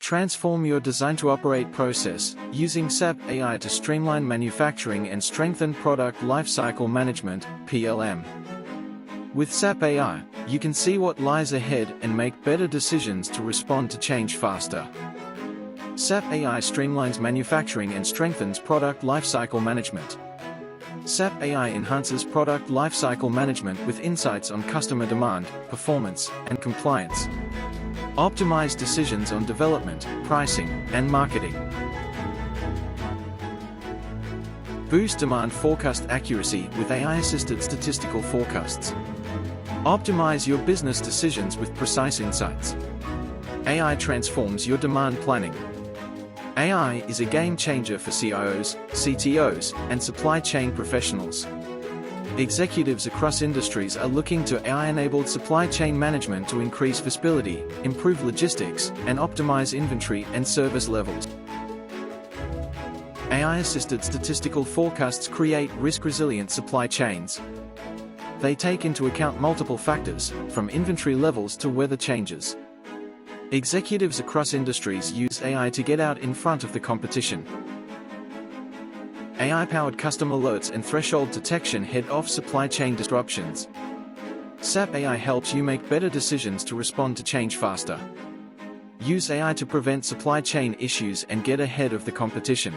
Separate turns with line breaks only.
Transform your design-to-operate process, using SAP AI to streamline manufacturing and strengthen product lifecycle management, PLM. With SAP AI, you can see what lies ahead and make better decisions to respond to change faster. SAP AI streamlines manufacturing and strengthens product lifecycle management. SAP AI enhances product lifecycle management with insights on customer demand, performance, and compliance. Optimize decisions on development, pricing, and marketing. Boost demand forecast accuracy with AI-assisted statistical forecasts. Optimize your business decisions with precise insights. AI transforms your demand planning. AI is a game changer for CIOs, CTOs, and supply chain professionals. Executives across industries are looking to AI-enabled supply chain management to increase visibility, improve logistics, and optimize inventory and service levels. AI-assisted statistical forecasts create risk-resilient supply chains. They take into account multiple factors, from inventory levels to weather changes. Executives across industries use AI to get out in front of the competition. AI-powered custom alerts and threshold detection head off supply chain disruptions. SAP AI helps you make better decisions to respond to change faster. Use AI to prevent supply chain issues and get ahead of the competition.